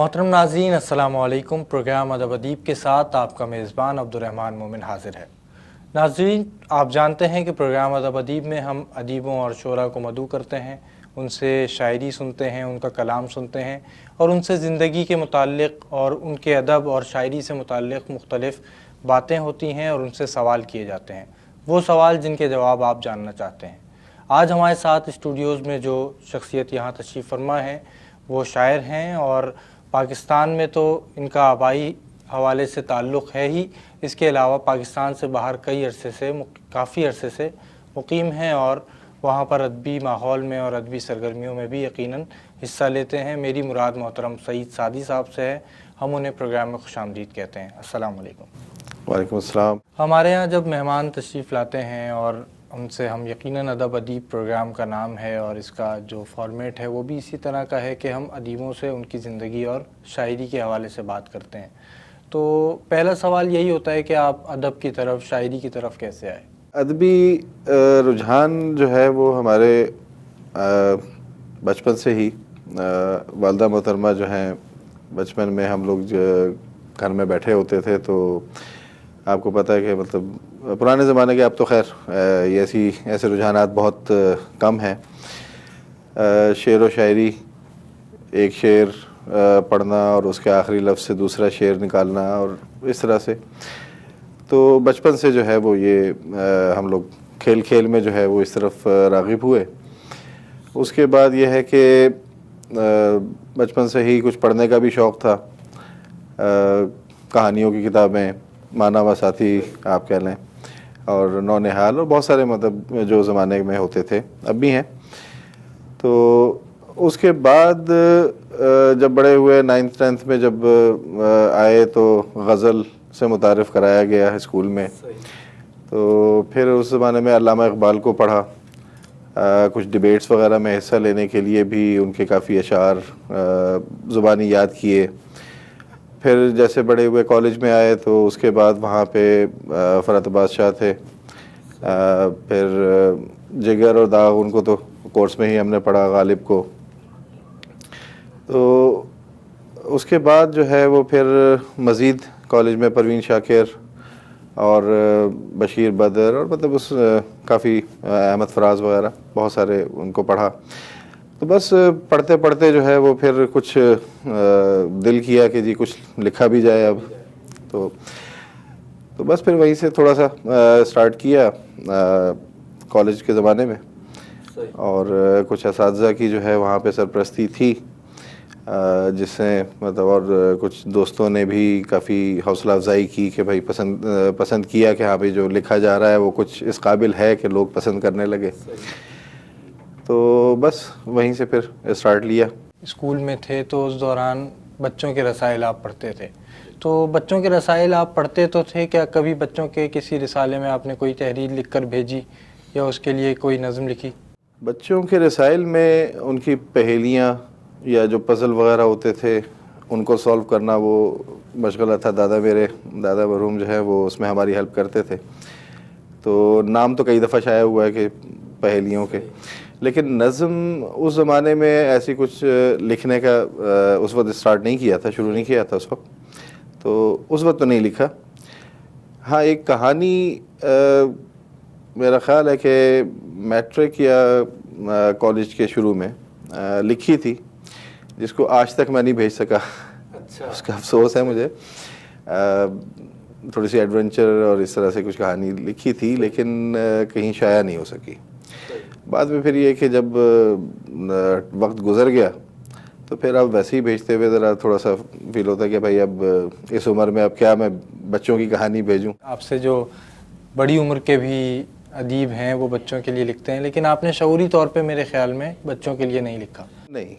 محترم ناظرین السلام علیکم۔ پروگرام ادب ادیب کے ساتھ آپ کا میزبان عبدالرحمن مومن حاضر ہے۔ ناظرین، آپ جانتے ہیں کہ پروگرام ادب ادیب میں ہم ادیبوں اور شعراء کو مدعو کرتے ہیں، ان سے شاعری سنتے ہیں، ان کا کلام سنتے ہیں اور ان سے زندگی کے متعلق اور ان کے ادب اور شاعری سے متعلق مختلف باتیں ہوتی ہیں اور ان سے سوال کیے جاتے ہیں، وہ سوال جن کے جواب آپ جاننا چاہتے ہیں۔ آج ہمارے ساتھ اسٹوڈیوز میں جو شخصیت یہاں تشریف فرما ہے وہ شاعر ہیں، اور پاکستان میں تو ان کا آبائی حوالے سے تعلق ہے ہی، اس کے علاوہ پاکستان سے باہر کافی عرصے سے مقیم ہیں اور وہاں پر ادبی ماحول میں اور ادبی سرگرمیوں میں بھی یقیناً حصہ لیتے ہیں۔ میری مراد محترم سعید سعدی صاحب سے ہے، ہم انہیں پروگرام میں خوش آمدید کہتے ہیں۔ السلام علیکم۔ وعلیکم السلام۔ ہمارے ہاں جب مہمان تشریف لاتے ہیں اور ان سے ہم یقیناً ادب ادیب پروگرام کا نام ہے اور اس کا جو فارمیٹ ہے وہ بھی اسی طرح کا ہے کہ ہم ادیبوں سے ان کی زندگی اور شاعری کے حوالے سے بات کرتے ہیں، تو پہلا سوال یہی ہوتا ہے کہ آپ ادب کی طرف، شاعری کی طرف کیسے آئے؟ ادبی رجحان جو ہے وہ ہمارے بچپن سے ہی، والدہ محترمہ جو ہیں، بچپن میں ہم لوگ گھر میں بیٹھے ہوتے تھے تو آپ کو پتہ ہے کہ مطلب پرانے زمانے کے، اب تو خیر ایسے رجحانات بہت کم ہیں۔ شعر و شاعری، ایک شعر پڑھنا اور اس کے آخری لفظ سے دوسرا شعر نکالنا اور اس طرح سے، تو بچپن سے جو ہے وہ یہ ہم لوگ کھیل کھیل میں جو ہے وہ اس طرف راغب ہوئے۔ اس کے بعد یہ ہے کہ بچپن سے ہی کچھ پڑھنے کا بھی شوق تھا، کہانیوں کی کتابیں، مانا و ساتھی آپ کہہ لیں، اور نونہال اور بہت سارے مطلب جو زمانے میں ہوتے تھے اب بھی ہیں۔ تو اس کے بعد جب بڑے ہوئے 9th 10th میں جب آئے تو غزل سے متعارف کرایا گیا اسکول میں، تو پھر اس زمانے میں علامہ اقبال کو پڑھا، کچھ ڈیبیٹس وغیرہ میں حصہ لینے کے لیے بھی ان کے کافی اشعار زبانی یاد کیے۔ پھر جیسے بڑے ہوئے کالج میں آئے تو اس کے بعد وہاں پہ فرات عباس شاہ تھے، پھر جگر اور داغ ان کو تو کورس میں ہی ہم نے پڑھا، غالب کو۔ تو اس کے بعد جو ہے وہ پھر مزید کالج میں پروین شاکر اور بشیر بدر اور مطلب اس کافی احمد فراز وغیرہ بہت سارے ان کو پڑھا۔ تو بس پڑھتے پڑھتے جو ہے وہ پھر کچھ دل کیا کہ جی کچھ لکھا بھی جائے اب، تو بس پھر وہیں سے تھوڑا سا سٹارٹ کیا کالج کے زمانے میں، اور کچھ اساتذہ کی جو ہے وہاں پہ سرپرستی تھی، جس سے مطلب اور کچھ دوستوں نے بھی کافی حوصلہ افزائی کی کہ بھائی پسند کیا کہ ہاں بھائی جو لکھا جا رہا ہے وہ کچھ اس قابل ہے کہ لوگ پسند کرنے لگے۔ تو بس وہیں سے پھر اسٹارٹ لیا۔ اسکول میں تھے تو اس دوران بچوں کے رسائل آپ پڑھتے تھے، تو بچوں کے رسائل آپ پڑھتے تو تھے، کیا کبھی بچوں کے کسی رسالے میں آپ نے کوئی تحریر لکھ کر بھیجی یا اس کے لیے کوئی نظم لکھی؟ بچوں کے رسائل میں ان کی پہیلیاں یا جو پزل وغیرہ ہوتے تھے ان کو سولو کرنا وہ مشغلہ تھا۔ دادا مرحوم جو ہے وہ اس میں ہماری ہیلپ کرتے تھے، تو نام تو کئی دفعہ شائع ہوا ہے کہ پہیلیوں کے، لیکن نظم اس زمانے میں ایسی کچھ لکھنے کا اس وقت اسٹارٹ نہیں کیا تھا، شروع نہیں کیا تھا اس وقت، تو اس وقت تو نہیں لکھا۔ ہاں ایک کہانی میرا خیال ہے کہ میٹرک یا کالج کے شروع میں لکھی تھی، جس کو آج تک میں نہیں بھیج سکا، اس کا افسوس ہے مجھے۔ تھوڑی سی ایڈونچر اور اس طرح سے کچھ کہانی لکھی تھی لیکن کہیں شائع نہیں ہو سکی۔ بعد میں پھر یہ کہ جب وقت گزر گیا تو پھر اب ویسے ہی بھیجتے ہوئے ذرا تھوڑا سا فیل ہوتا ہے کہ بھائی اب اس عمر میں اب کیا میں بچوں کی کہانی بھیجوں۔ آپ سے جو بڑی عمر کے بھی ادیب ہیں وہ بچوں کے لیے لکھتے ہیں، لیکن آپ نے شعوری طور پہ میرے خیال میں بچوں کے لیے نہیں لکھا۔ نہیں،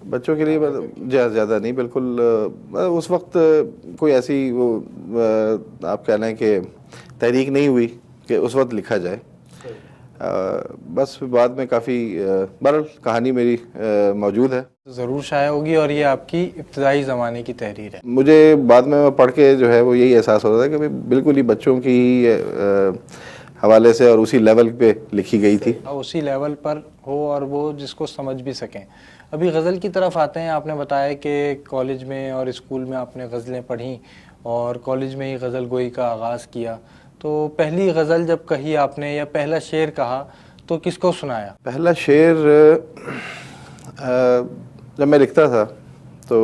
بچوں کے لیے زیادہ نہیں، بالکل اس وقت کوئی ایسی وہ آپ کہہ لیں کہ تحریک نہیں ہوئی کہ اس وقت لکھا جائے۔ بس بعد میں کافی بہرحال کہانی میری موجود ہے، ضرور شائع ہوگی، اور یہ آپ کی ابتدائی زمانے کی تحریر ہے۔ مجھے بعد میں پڑھ کے جو ہے وہ یہی احساس ہوتا ہے کہ بالکل ہی بچوں کی حوالے سے اور اسی لیول پہ لکھی گئی تھی. اسی لیول پر ہو اور وہ جس کو سمجھ بھی سکیں. ابھی غزل کی طرف آتے ہیں. آپ نے بتایا کہ کالج میں اور اسکول میں آپ نے غزلیں پڑھیں اور کالج میں ہی غزل گوئی کا آغاز کیا. تو پہلی غزل جب کہی آپ نے یا پہلا شعر کہا تو کس کو سنایا؟ پہلا شعر جب میں لکھتا تھا تو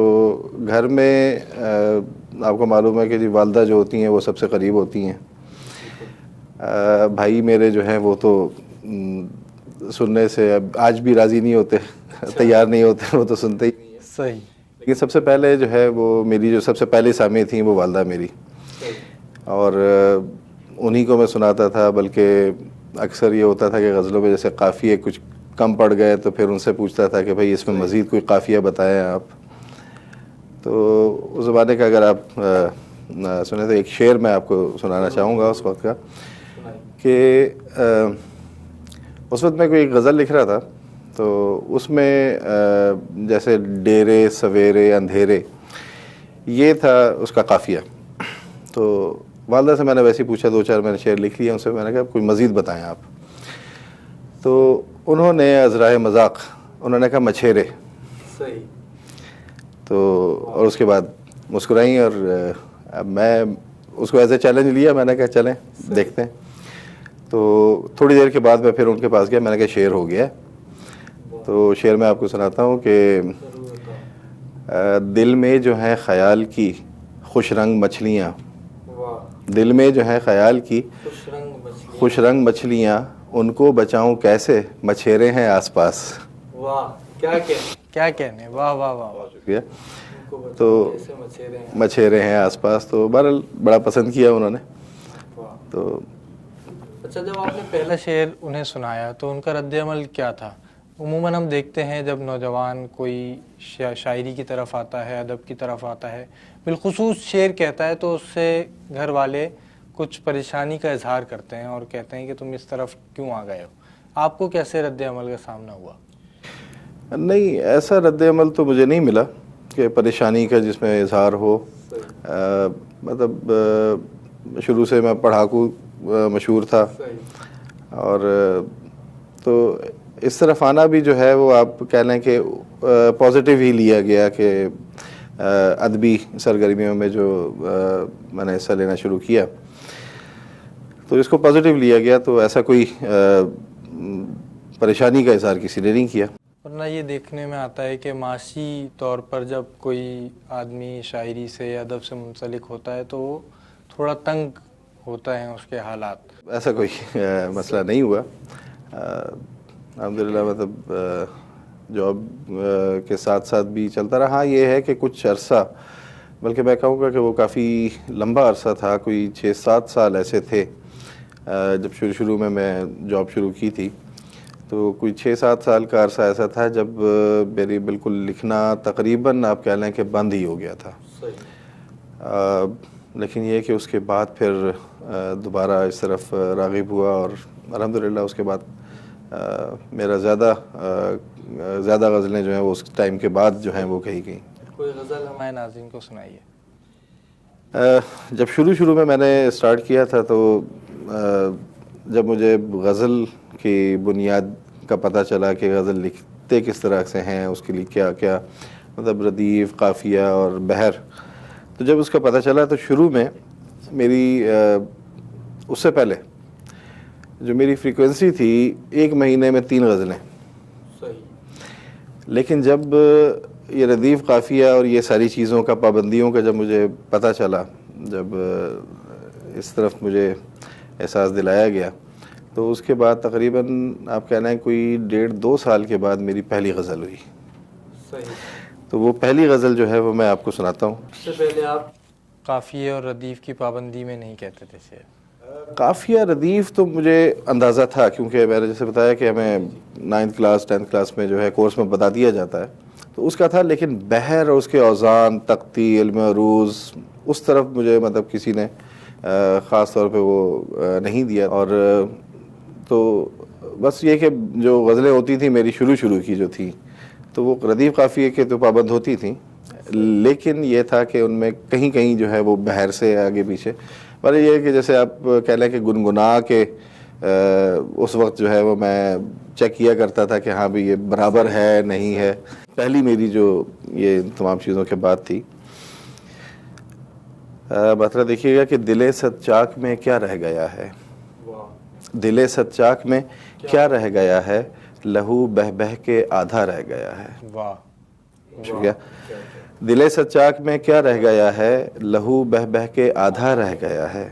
گھر میں آپ کو معلوم ہے کہ جی والدہ جو ہوتی ہیں وہ سب سے قریب ہوتی ہیں. بھائی میرے جو ہیں وہ تو سننے سے اب آج بھی راضی نہیں ہوتے, تیار نہیں ہوتے, وہ تو سنتے ہی نہیں ہیں. صحیح. لیکن سب سے پہلے جو ہے وہ میری جو سب سے پہلی سامع تھیں وہ والدہ میری, اور انہی کو میں سناتا تھا. بلکہ اکثر یہ ہوتا تھا کہ غزلوں میں جیسے قافیے کچھ کم پڑ گئے تو پھر ان سے پوچھتا تھا کہ بھائی اس میں مزید کوئی قافیہ بتائیں آپ. تو اس زمانے کا اگر آپ سنیں تو ایک شعر میں آپ کو سنانا چاہوں گا اس وقت کا, کہ اس وقت میں کوئی ایک غزل لکھ رہا تھا. تو اس میں جیسے ڈیرے سویرے اندھیرے یہ تھا اس کا قافیہ. تو والدہ سے میں نے ویسے ہی پوچھا, دو چار میں نے شعر لکھ لیا ان سے, میں نے کہا کوئی مزید بتائیں آپ. تو انہوں نے عذرائے مذاق انہوں نے کہا مچھیرے. صحیح. تو اور اس کے بعد مسکرائیں, اور اب میں اس کو ایز اے چیلنج لیا. میں نے کہا چلیں دیکھتے ہیں. تو تھوڑی دیر کے بعد میں پھر ان کے پاس گیا, میں نے کہا شعر ہو گیا. تو شعر میں آپ کو سناتا ہوں کہ دل میں جو ہیں خیال کی خوش رنگ مچھلیاں, دل میں جو ہیں خیال کی خوش رنگ مچھلیاں, ان کو بچاؤں کیسے مچھیرے ہیں آس پاس. واہ کیا کہنے, واہ واہ واہ. شکریہ. تو مچھیرے ہیں آس پاس, تو بہرحال بڑا پسند کیا انہوں نے. تو اچھا, جب آپ نے پہلا شعر انہیں سنایا تو ان کا رد عمل کیا تھا؟ عموماً ہم دیکھتے ہیں جب نوجوان کوئی شاعری کی طرف آتا ہے, ادب کی طرف آتا ہے, بالخصوص شعر کہتا ہے, تو اس سے گھر والے کچھ پریشانی کا اظہار کرتے ہیں اور کہتے ہیں کہ تم اس طرف کیوں آ گئے ہو. آپ کو کیسے رد عمل کا سامنا ہوا؟ نہیں, ایسا رد عمل تو مجھے نہیں ملا کہ پریشانی کا جس میں اظہار ہو. مطلب شروع سے میں پڑھاکو مشہور تھا, اور تو اس طرف آنا بھی جو ہے وہ آپ کہہ لیں کہ پازیٹیو ہی لیا گیا, کہ ادبی سرگرمیوں میں جو میں نے حصہ لینا شروع کیا تو اس کو پازیٹیو لیا گیا. تو ایسا کوئی پریشانی کا اظہار کسی نے نہیں کیا. ورنہ یہ دیکھنے میں آتا ہے کہ معاشی طور پر جب کوئی آدمی شاعری سے ادب سے منسلک ہوتا ہے تو وہ تھوڑا تنگ ہوتا ہے اس کے حالات. ایسا کوئی مسئلہ نہیں ہوا الحمدللہ. مطلب جاب کے ساتھ ساتھ بھی چلتا رہا. ہاں یہ ہے کہ کچھ عرصہ, بلکہ میں کہوں گا کہ وہ کافی لمبا عرصہ تھا, کوئی 6-7 سال ایسے تھے جب شروع میں جاب شروع کی تھی. تو کوئی 6-7 سال کا عرصہ ایسا تھا جب میری بالکل لکھنا تقریباً آپ کہہ لیں کہ بند ہی ہو گیا تھا. لیکن یہ کہ اس کے بعد پھر دوبارہ اس طرف راغب ہوا, اور الحمدللہ اس کے بعد میرا زیادہ غزلیں جو ہیں وہ اس ٹائم کے بعد جو ہیں وہ کہی گئیں. کوئی غزل ہمارے ناظرین کو سنائیے. جب شروع میں نے اسٹارٹ کیا تھا تو جب مجھے غزل کی بنیاد کا پتہ چلا کہ غزل لکھتے کس طرح سے ہیں, اس کے لیے کیا کیا مطلب ردیف, قافیہ اور بحر, تو جب اس کا پتہ چلا تو شروع میں میری اس سے پہلے جو میری فریکوینسی تھی 1 مہینے میں 3 غزلیں. لیکن جب یہ ردیف, قافیہ اور یہ ساری چیزوں کا, پابندیوں کا جب مجھے پتہ چلا, جب اس طرف مجھے احساس دلایا گیا, تو اس کے بعد تقریباً آپ کہنا ہے کوئی 1.5-2 سال کے بعد میری پہلی غزل ہوئی. تو وہ پہلی غزل جو ہے وہ میں آپ کو سناتا ہوں. اس سے پہلے آپ قافیے اور ردیف کی پابندی میں نہیں کہتے تھے شعر؟ قافیہ ردیف تو مجھے اندازہ تھا, کیونکہ میں نے جیسے بتایا کہ ہمیں 9th کلاس 10th کلاس میں جو ہے کورس میں بتا دیا جاتا ہے, تو اس کا تھا. لیکن بحر اور اس کے اوزان, تختی, علم عروض, اس طرف مجھے مطلب کسی نے خاص طور پہ وہ نہیں دیا. اور تو بس یہ کہ جو غزلیں ہوتی تھیں میری شروع کی جو تھیں, تو وہ ردیف قافیے کے تو پابند ہوتی تھیں, لیکن یہ تھا کہ ان میں کہیں جو ہے وہ بحر سے آگے پیچھے. پر یہ کہ جیسے آپ کہہ لیں کہ گنگنا کے اس وقت جو ہے وہ میں چیک کیا کرتا تھا کہ ہاں بھی یہ برابر ہے نہیں ہے. پہلی میری جو یہ تمام چیزوں کے بعد تھی. بترا دیکھیے گا کہ دل صد چاک میں کیا رہ گیا ہے, دل صد چاک میں کیا رہ گیا ہے, لہو بہ بہ کے آدھا رہ گیا ہے. واہ. شکریہ. دل صد چاک میں کیا رہ گیا ہے, لہو بہ بہ کے آدھا رہ گیا ہے.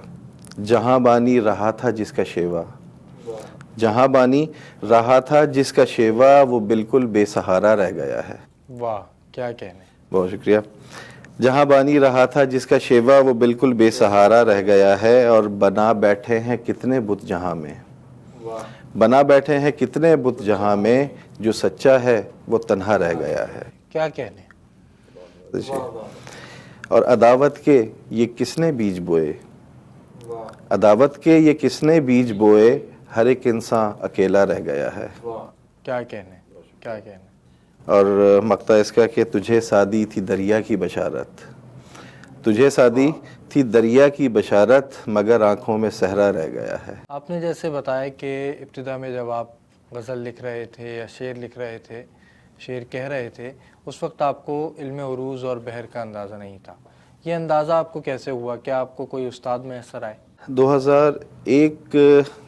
جہاں بانی رہا تھا جس کا شیوا, جہاں بانی رہا تھا جس کا شیوا, وہ بالکل بے سہارا رہ گیا ہے. واہ کیا کہنے. بہت شکریہ. جہاں بانی رہا تھا جس کا شیوا, وہ بالکل بے سہارا رہ گیا ہے. اور بنا بیٹھے ہیں کتنے بت جہاں میں, بنا بیٹھے ہیں کتنے بت جہاں میں, جو سچا ہے وہ تنہا رہ گیا ہے. کیا کہنے. اور عداوت کے یہ کس نے بیج بوئے, عداوت کے یہ کس نے بیج بوئے, ہر ایک انسان اکیلا رہ گیا ہے. کیا کہنے. کیا کہنے. اور مقطع اس کا کہ تجھے سادی تھی دریا کی بشارت, تجھے سادی تھی دریا کی بشارت, مگر آنکھوں میں صحرا رہ گیا ہے. آپ نے جیسے بتایا کہ ابتدا میں جب آپ غزل لکھ رہے تھے یا شعر لکھ رہے تھے, شعر کہہ رہے تھے, اس وقت آپ کو علم عروض اور بحر کا اندازہ نہیں تھا. یہ اندازہ آپ کو کیسے ہوا؟ کیا آپ کو کوئی استاد میسر آئے؟ 2001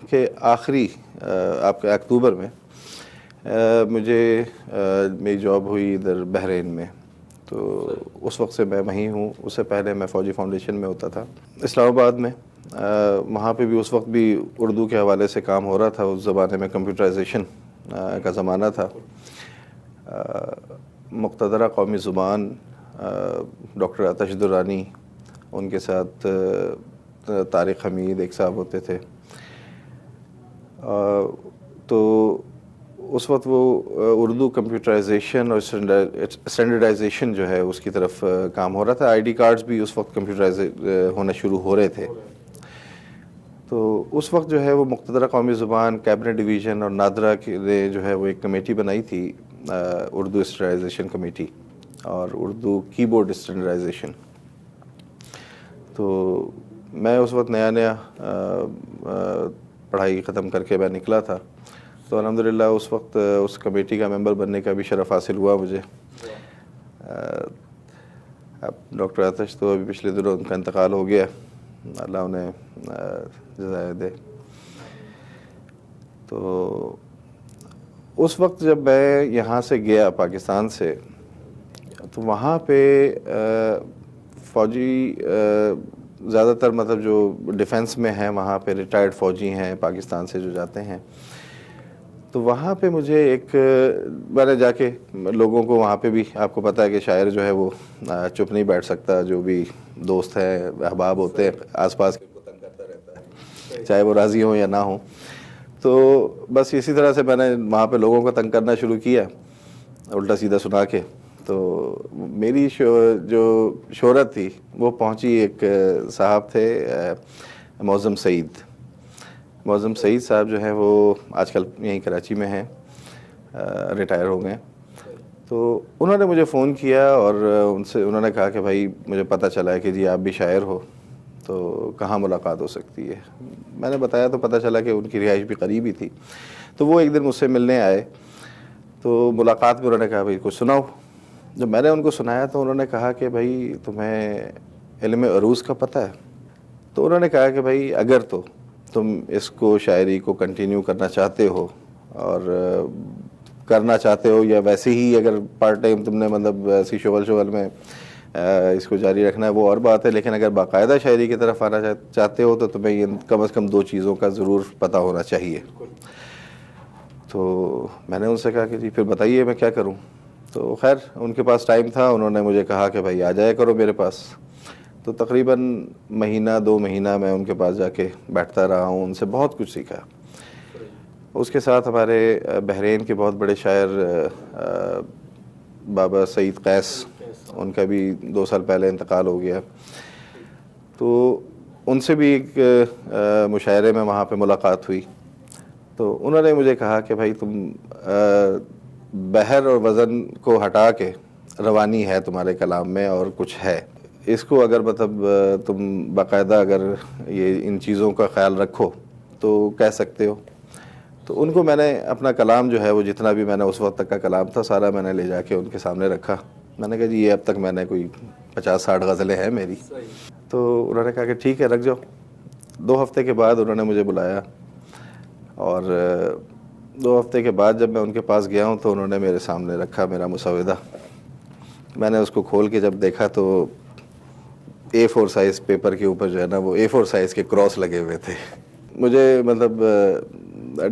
کے آخری آپ کے اکتوبر میں مجھے میری جاب ہوئی ادھر بحرین میں. تو اس وقت سے میں وہیں ہوں. اس سے پہلے میں فوجی فاؤنڈیشن میں ہوتا تھا اسلام آباد میں. وہاں پہ بھی اس وقت بھی اردو کے حوالے سے کام ہو رہا تھا. اس زمانے میں کمپیوٹرائزیشن کا زمانہ تھا. مقتدرہ قومی زبان ڈاکٹر آتش درانی, ان کے ساتھ طارق حمید ایک صاحب ہوتے تھے. تو اس وقت وہ اردو کمپیوٹرائزیشن اور اسٹینڈرڈائزیشن جو ہے اس کی طرف کام ہو رہا تھا. آئی ڈی کارڈز بھی اس وقت کمپیوٹرائز ہونا شروع ہو رہے تھے. تو اس وقت جو ہے وہ مقتدرہ قومی زبان, کیبنٹ ڈویژن اور نادرا نے جو ہے وہ ایک کمیٹی بنائی تھی, اردو اسٹینڈرڈائزیشن کمیٹی اور اردو کی بورڈ اسٹینڈرڈائزیشن. تو میں اس وقت نیا پڑھائی ختم کر کے میں نکلا تھا. تو الحمدللہ اس وقت اس کمیٹی کا ممبر بننے کا بھی شرف حاصل ہوا مجھے. اب ڈاکٹر آتش تو ابھی پچھلے دنوں ان کا انتقال ہو گیا, اللہ انہیں جزائے دے. تو اس وقت جب میں یہاں سے گیا پاکستان سے, تو وہاں پہ فوجی زیادہ تر مطلب جو ڈیفنس میں ہیں وہاں پہ ریٹائرڈ فوجی ہیں پاکستان سے جو جاتے ہیں. تو وہاں پہ مجھے ایک میں نے جا کے لوگوں کو وہاں پہ بھی, آپ کو پتہ ہے کہ شاعر جو ہے وہ چپ نہیں بیٹھ سکتا, جو بھی دوست ہیں احباب ہوتے ہیں آس پاس کے کو تنگ کرتا رہتا ہے, چاہے وہ راضی ہوں یا نہ ہوں. تو بس اسی طرح سے میں نے وہاں پہ لوگوں کو تنگ کرنا شروع کیا الٹا سیدھا سنا کے. تو میری جو شہرت تھی وہ پہنچی, ایک صاحب تھے معظم سعید. معظم سعید صاحب جو ہیں وہ آج کل یہیں کراچی میں ہیں, ریٹائر ہو گئے. تو انہوں نے مجھے فون کیا اور انہوں نے کہا کہ بھائی مجھے پتہ چلا ہے کہ جی آپ بھی شاعر ہو, تو کہاں ملاقات ہو سکتی ہے. میں نے بتایا تو پتہ چلا کہ ان کی رہائش بھی قریب ہی تھی. تو وہ ایک دن مجھ سے ملنے آئے. تو ملاقات میں انہوں نے کہا بھائی کچھ سناؤ. جب میں نے ان کو سنایا تو انہوں نے کہا کہ بھائی تمہیں علم عروض کا پتہ ہے؟ تو انہوں نے کہا کہ بھائی اگر تو تم اس کو شاعری کو کنٹینیو کرنا چاہتے ہو اور کرنا چاہتے ہو, یا ویسے ہی اگر پارٹ ٹائم تم نے مطلب ایسی شغل میں اس کو جاری رکھنا ہے وہ اور بات ہے, لیکن اگر باقاعدہ شاعری کی طرف آنا چاہتے ہو تو تمہیں یہ کم از کم 2 چیزوں کا ضرور پتہ ہونا چاہیے. تو میں نے ان سے کہا کہ جی پھر بتائیے میں کیا کروں. تو خیر ان کے پاس ٹائم تھا, انہوں نے مجھے کہا کہ بھائی آ جایا کرو میرے پاس. تو تقریباً مہینہ 2 مہینہ میں ان کے پاس جا کے بیٹھتا رہا ہوں, ان سے بہت کچھ سیکھا. اس کے ساتھ ہمارے بحرین کے بہت بڑے شاعر بابا سعید قیس, ان کا بھی 2 سال پہلے انتقال ہو گیا. تو ان سے بھی ایک مشاعرے میں وہاں پہ ملاقات ہوئی. تو انہوں نے مجھے کہا کہ بھائی تم بحر اور وزن کو ہٹا کے روانی ہے تمہارے کلام میں اور کچھ ہے, اس کو اگر مطلب تم باقاعدہ اگر یہ ان چیزوں کا خیال رکھو تو کہہ سکتے ہو. تو ان کو میں نے اپنا کلام جو ہے وہ جتنا بھی میں نے اس وقت تک کا کلام تھا سارا میں نے لے جا کے ان کے سامنے رکھا. میں نے کہا جی یہ اب تک میں نے کوئی 50-60 غزلیں ہیں میری. تو انہوں نے کہا کہ ٹھیک ہے رکھ جاؤ. 2 ہفتے کے بعد انہوں نے مجھے بلایا اور 2 ہفتے کے بعد جب میں ان کے پاس گیا ہوں تو انہوں نے میرے سامنے رکھا میرا مسودہ. میں نے اس کو کھول کے جب دیکھا تو A4 سائز پیپر کے اوپر جو ہے نا وہ A4 سائز کے کراس لگے ہوئے تھے. مجھے مطلب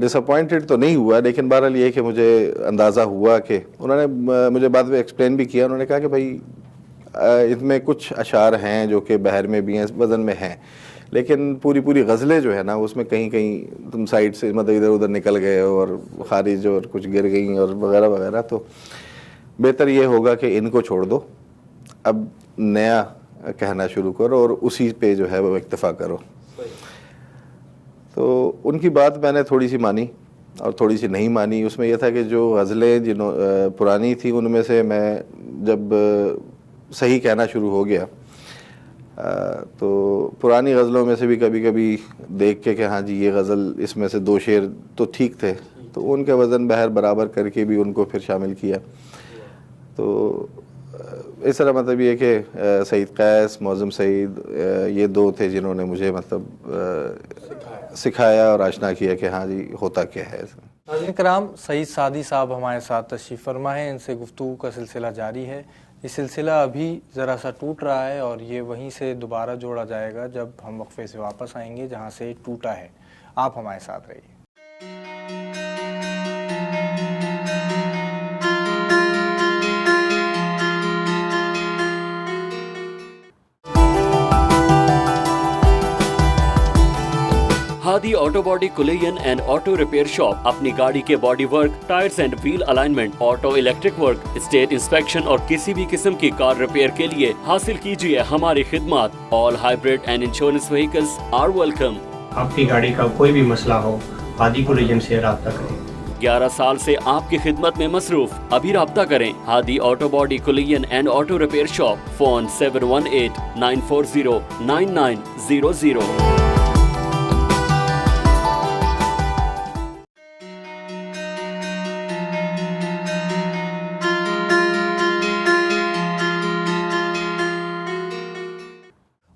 ڈس اپوائنٹڈ تو نہیں ہوا, لیکن بہرحال یہ کہ مجھے اندازہ ہوا کہ انہوں نے مجھے بعد میں ایکسپلین بھی کیا. انہوں نے کہا کہ بھائی اس میں کچھ اشعار ہیں جو کہ بحر میں بھی ہیں, وزن میں ہیں, لیکن پوری غزلیں جو ہے نا اس میں کہیں کہیں تم سائڈ سے مطلب ادھر ادھر نکل گئے اور خارج اور کچھ گر گئیں اور وغیرہ وغیرہ. تو بہتر یہ ہوگا کہ ان کو چھوڑ دو, اب نیا کہنا شروع کرو اور اسی پہ جو ہے وہ اکتفا کرو. تو ان کی بات میں نے تھوڑی سی مانی اور تھوڑی سی نہیں مانی. اس میں یہ تھا کہ جو غزلیں پرانی تھیں ان میں سے میں جب صحیح کہنا شروع ہو گیا تو پرانی غزلوں میں سے بھی کبھی کبھی دیکھ کے کہ ہاں جی یہ غزل اس میں سے 2 شعر تو ٹھیک تھے, تو ان کا وزن بہر برابر کر کے بھی ان کو پھر شامل کیا. تو اس طرح مطلب یہ کہ سعید قیس, معظم سعید, یہ 2 تھے جنہوں نے مجھے مطلب سکھایا اور آشنا کیا کہ ہاں جی ہوتا کیا ہے. ناظرین کرام, سعید سعدی صاحب ہمارے ساتھ تشریف فرما ہے. ان سے گفتگو کا سلسلہ جاری ہے. یہ سلسلہ ابھی ذرا سا ٹوٹ رہا ہے اور یہ وہیں سے دوبارہ جوڑا جائے گا جب ہم وقفے سے واپس آئیں گے جہاں سے ٹوٹا ہے. آپ ہمارے ساتھ رہیے. Hadi auto body collision and auto repair shop اپنی گاڑی کے body work, tires and wheel alignment, auto electric work, state inspection اور کسی بھی قسم کی کار ریپیئر کے لیے حاصل کیجیے ہماری خدمات. All hybrid and insurance vehicles are welcome. آپ کی گاڑی کا کوئی بھی مسئلہ ہو ہادی کولین سے رابطہ کریں. 11 سال سے آپ کی خدمت میں مصروف. ابھی رابطہ کریں. Hadi auto body collision and auto repair shop. Phone 7189409900.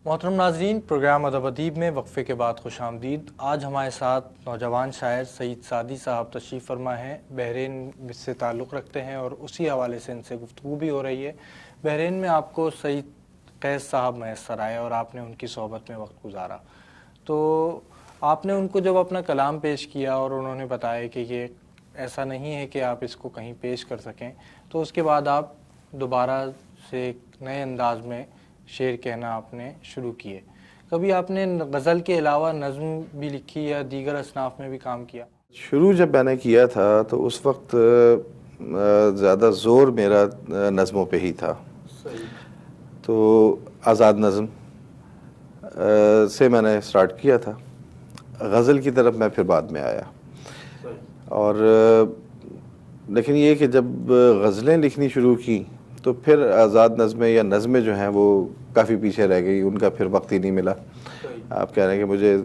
محترم ناظرین, پروگرام ادب ادیب میں وقفے کے بعد خوش آمدید. آج ہمارے ساتھ نوجوان شاعر سعید سعدی صاحب تشریف فرما ہیں. بحرین سے تعلق رکھتے ہیں اور اسی حوالے سے ان سے گفتگو بھی ہو رہی ہے. بحرین میں آپ کو سعید قیس صاحب میسر آئے اور آپ نے ان کی صحبت میں وقت گزارا. تو آپ نے ان کو جب اپنا کلام پیش کیا اور انہوں نے بتایا کہ یہ ایسا نہیں ہے کہ آپ اس کو کہیں پیش کر سکیں, تو اس کے بعد آپ دوبارہ سے ایک نئے انداز میں شعر کہنا آپ نے شروع کیے. کبھی آپ نے غزل کے علاوہ نظم بھی لکھی یا دیگر اصناف میں بھی کام کیا؟ شروع جب میں نے کیا تھا تو اس وقت زیادہ زور میرا نظموں پہ ہی تھا. تو آزاد نظم سے میں نے سٹارٹ کیا تھا. غزل کی طرف میں پھر بعد میں آیا. اور لیکن یہ کہ جب غزلیں لکھنی شروع کی تو پھر آزاد نظمیں یا نظمیں جو ہیں وہ کافی پیچھے رہ گئی. ان کا پھر وقت ہی نہیں ملا. آپ کہہ رہے ہیں کہ مجھے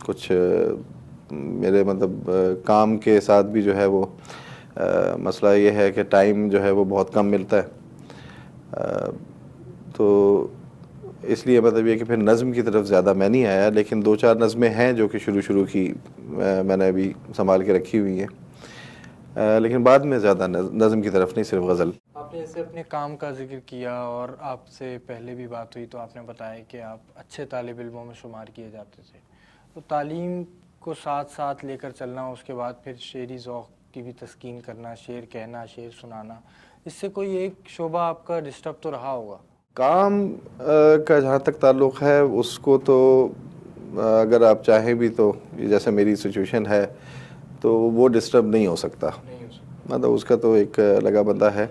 کچھ میرے مطلب کام کے ساتھ بھی جو ہے وہ مسئلہ یہ ہے کہ ٹائم جو ہے وہ بہت کم ملتا ہے. تو اس لیے مطلب یہ کہ پھر نظم کی طرف زیادہ میں نہیں آیا. لیکن 2-4 نظمیں ہیں جو کہ شروع کی میں نے ابھی سنبھال کے رکھی ہوئی ہیں, لیکن بعد میں زیادہ نظم کی طرف نہیں, صرف غزل. آپ نے ایسے اپنے کام کا ذکر کیا اور آپ سے پہلے بھی بات ہوئی تو آپ نے بتایا کہ آپ اچھے طالب علموں میں شمار کیے جاتے تھے. تو تعلیم کو ساتھ ساتھ لے کر چلنا, اس کے بعد پھر شعری ذوق کی بھی تسکین کرنا, شعر کہنا, شعر سنانا, اس سے کوئی ایک شعبہ آپ کا ڈسٹرب تو رہا ہوگا؟ کام کا جہاں تک تعلق ہے اس کو تو اگر آپ چاہیں بھی تو جیسے میری سچویشن ہے تو وہ ڈسٹرب نہیں ہو سکتا. مطلب اس کا تو ایک لگا بندہ ہے.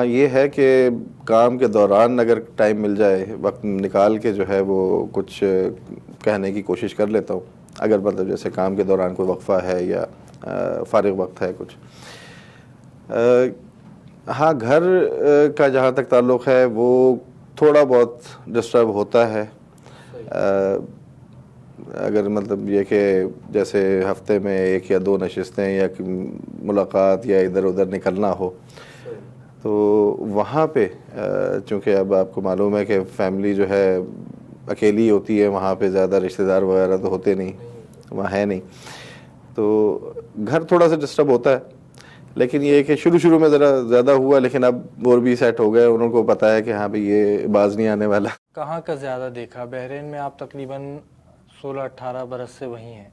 یہ ہے کہ کام کے دوران اگر ٹائم مل جائے, وقت نکال کے جو ہے وہ کچھ کہنے کی کوشش کر لیتا ہوں. اگر مطلب جیسے کام کے دوران کوئی وقفہ ہے یا فارغ وقت ہے کچھ. ہاں گھر کا جہاں تک تعلق ہے وہ تھوڑا بہت ڈسٹرب ہوتا ہے. اگر مطلب یہ کہ جیسے ہفتے میں 1 یا 2 نشستیں یا ملاقات یا ادھر ادھر نکلنا ہو تو وہاں پہ چونکہ اب آپ کو معلوم ہے کہ فیملی جو ہے اکیلی ہوتی ہے، وہاں پہ زیادہ رشتہ دار وغیرہ تو ہوتے نہیں، وہاں ہے نہیں، تو گھر تھوڑا سا ڈسٹرب ہوتا ہے. لیکن یہ کہ شروع میں ذرا زیادہ ہوا، لیکن اب اور بھی سیٹ ہو گئے، انہوں کو پتہ ہے کہ ہاں بھئی یہ باز نہیں آنے والا. کہاں کا زیادہ دیکھا؟ بحرین میں آپ تقریباً 16-18 برس سے وہیں ہیں،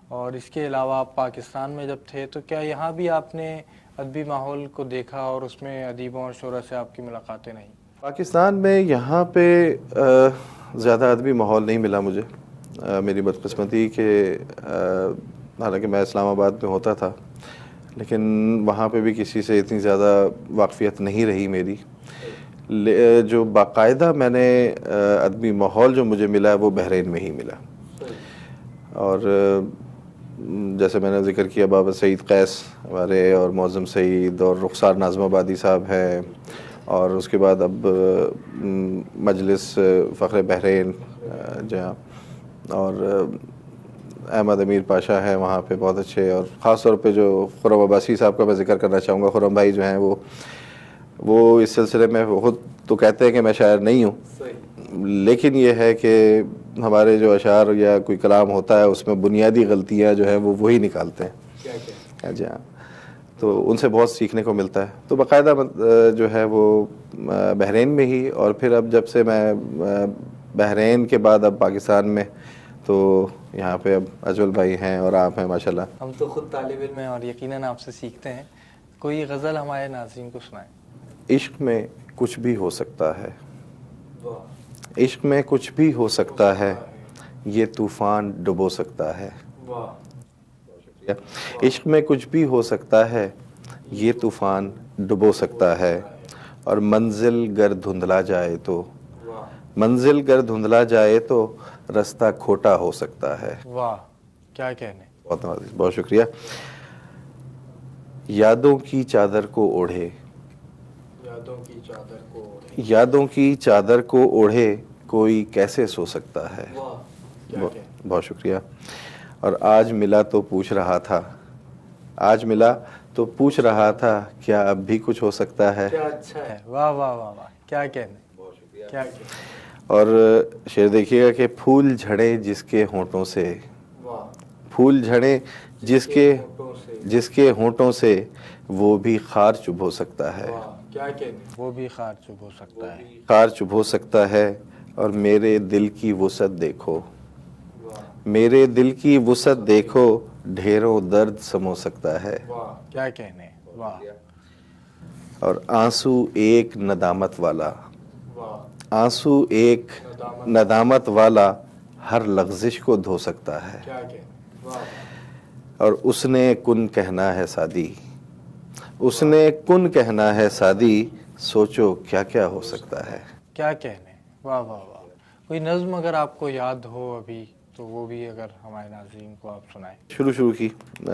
اور اس کے علاوہ آپ پاکستان میں جب تھے تو کیا یہاں بھی آپ نے ادبی ماحول کو دیکھا اور اس میں ادیبوں اور شعراء سے آپ کی ملاقاتیں نہیں؟ پاکستان میں یہاں پہ زیادہ ادبی ماحول نہیں ملا مجھے. میری بدقسمتی کہ حالانکہ میں اسلام آباد میں ہوتا تھا، لیکن وہاں پہ بھی کسی سے اتنی زیادہ واقفیت نہیں رہی میری. جو باقاعدہ میں نے ادبی ماحول جو مجھے ملا وہ بحرین میں ہی ملا. اور جیسے میں نے ذکر کیا بابا سعید قیس ہمارے، اور معظم سعید اور رخسار ناظم آبادی صاحب ہیں، اور اس کے بعد اب مجلس فخر بحرین جہاں، اور احمد امیر پاشا ہیں وہاں پہ بہت اچھے. اور خاص طور پہ جو خرم عباسی صاحب کا میں ذکر کرنا چاہوں گا. خرم بھائی جو ہیں وہ اس سلسلے میں خود تو کہتے ہیں کہ میں شاعر نہیں ہوں، لیکن یہ ہے کہ ہمارے جو اشعار یا کوئی کلام ہوتا ہے اس میں بنیادی غلطیاں جو ہیں وہی نکالتے ہیں. جی ہاں، تو ان سے بہت سیکھنے کو ملتا ہے. تو باقاعدہ جو ہے وہ بحرین میں ہی، اور پھر اب جب سے میں بحرین کے بعد اب پاکستان میں، تو یہاں پہ اب اجول بھائی ہیں اور آپ ہیں ماشاءاللہ. ہم تو خود طالب علم ہیں اور یقیناً آپ سے سیکھتے ہیں. کوئی غزل ہمارے ناظرین کو سنائیں. عشق میں کچھ بھی ہو سکتا ہے، عشق میں کچھ بھی ہو سکتا ہے، یہ طوفان ڈبو سکتا ہے. عشق میں کچھ بھی ہو سکتا ہے، یہ طوفان ڈبو سکتا ہے، اور منزل گر دھندلا جائے تو، منزل گر دھندلا جائے تو رستہ کھوٹا ہو سکتا ہے. واہ، کیا کہنے. بہت نوازش، بہت شکریہ. یادوں کی چادر کو اوڑھے، یادوں کی چادر کو اوڑھے، یادوں کی چادر کو اوڑھے کوئی کیسے سو سکتا ہے. واہ، کیا کہنے. بہت شکریہ. اور آج ملا تو پوچھ رہا تھا، آج ملا تو پوچھ رہا تھا کیا اب بھی کچھ ہو سکتا ہے. کیا اچھا ہے. واہ واہ واہ واہ، کیا کہنے. کیا کہنے. اور شعر دیکھیے گا کہ پھول جھڑے جس کے ہونٹوں سے، پھول جھڑے جس کے ہونٹوں سے وہ بھی خار چبھ ہو سکتا ہے. کیا کہنے. وہ بھی خار چبھ ہو سکتا ہے. خار چبھ ہو سکتا ہے. اور میرے دل کی وسعت دیکھو، میرے دل کی وسعت دیکھو ڈھیروں درد سمو سکتا ہے. کیا کہنے. واہ. اور آنسو ایک ندامت والا، آنسو ایک ندامت والا ہر لغزش کو دھو سکتا ہے. کیا کہنے. اور اس نے کن کہنا ہے سادی، اس نے کن کہنا ہے سادی سوچو کیا کیا ہو سکتا ہے. کیا کہنے. واہ واہ واہ. کوئی نظم اگر آپ کو یاد ہو ابھی تو وہ بھی اگر ہمارے ناظرین کو آپ سنائیں. شروع کی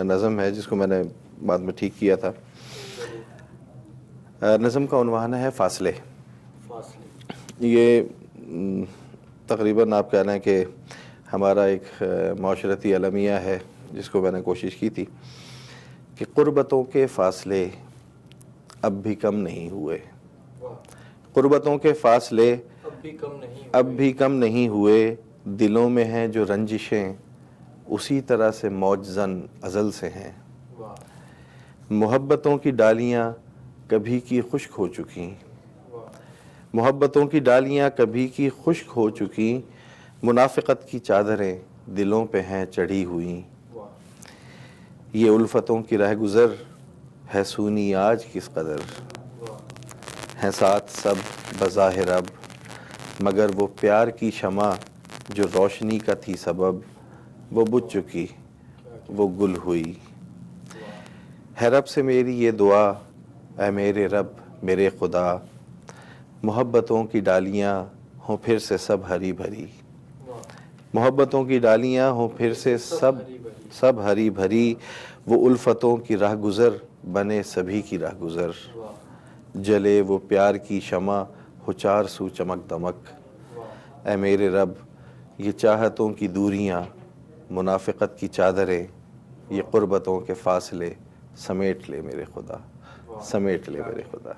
نظم ہے جس کو میں نے بعد میں ٹھیک کیا تھا. نظم کا عنوان ہے فاصلے. یہ تقریباً آپ کہہ رہے ہیں کہ ہمارا ایک معاشرتی المیہ ہے جس کو میں نے کوشش کی تھی کہ قربتوں کے فاصلے اب بھی کم نہیں ہوئے، قربتوں کے فاصلے اب بھی کم نہیں ہوئے، دلوں میں ہیں جو رنجشیں اسی طرح سے موج زن ازل سے ہیں. محبتوں کی ڈالیاں کبھی کی خشک ہو چکی، محبتوں کی ڈالیاں کبھی کی خشک ہو چکی، منافقت کی چادریں دلوں پہ ہیں چڑھی ہوئی. یہ الفتوں کی رہ گزر ہے سونی آج کس قدر، ہیں ساتھ سب بظاہر اب مگر وہ پیار کی شمع جو روشنی کا تھی سبب وہ بجھ چکی، وہ گل ہوئی. ہے رب سے میری یہ دعا اے میرے رب میرے خدا، محبتوں کی ڈالیاں ہوں پھر سے سب ہری بھری، محبتوں کی ڈالیاں ہوں پھر سے سب ہری بھری، وہ الفتوں کی راہ گزر بنے سبھی کی راہ گزر، جلے وہ پیار کی شمع ہو چار سو چمک دمک. اے میرے رب یہ چاہتوں کی دوریاں منافقت کی چادریں یہ قربتوں کے فاصلے سمیٹ لے میرے خدا، سمیٹ لے میرے خدا۔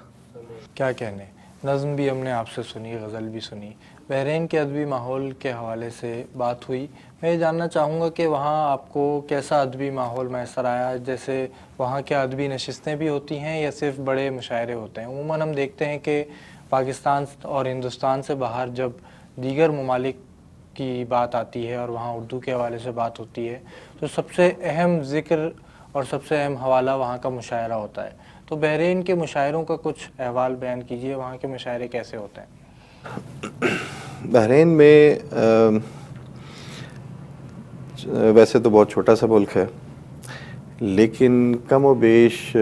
کیا کہنے، نظم بھی ہم نے آپ سے سنی، غزل بھی سنی، بحرین کے ادبی ماحول کے حوالے سے بات ہوئی۔ میں یہ جاننا چاہوں گا کہ وہاں آپ کو کیسا ادبی ماحول میسر آیا؟ جیسے وہاں کیا ادبی نشستیں بھی ہوتی ہیں یا صرف بڑے مشاعرے ہوتے ہیں؟ عموماً ہم دیکھتے ہیں کہ پاکستان اور ہندوستان سے باہر جب دیگر ممالک کی بات آتی ہے اور وہاں اردو کے حوالے سے بات ہوتی ہے تو سب سے اہم ذکر اور سب سے اہم حوالہ وہاں کا مشاعرہ ہوتا ہے۔ تو بحرین کے مشاعروں کا کچھ احوال بیان کیجیے، وہاں کے مشاعرے کیسے ہوتے ہیں؟ بحرین میں ویسے تو بہت چھوٹا سا ملک ہے، لیکن کم و بیش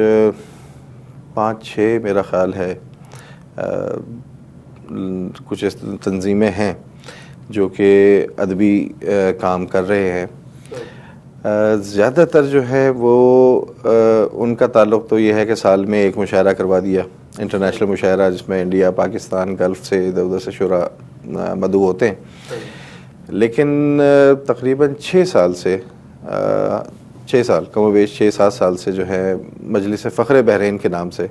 5-6 میرا خیال ہے کچھ تنظیمیں ہیں جو کہ ادبی کام کر رہے ہیں۔ زیادہ تر جو ہے وہ ان کا تعلق تو یہ ہے کہ سال میں ایک مشاعرہ کروا دیا، انٹرنیشنل مشاعرہ، جس میں انڈیا، پاکستان، گلف سے ادھر ادھر سے شعراء مدعو ہوتے ہیں۔ لیکن تقریباً 6 سال سے 6 سال کم و بیش 6-7 سال سے جو ہے مجلس فخر بحرین کے نام سے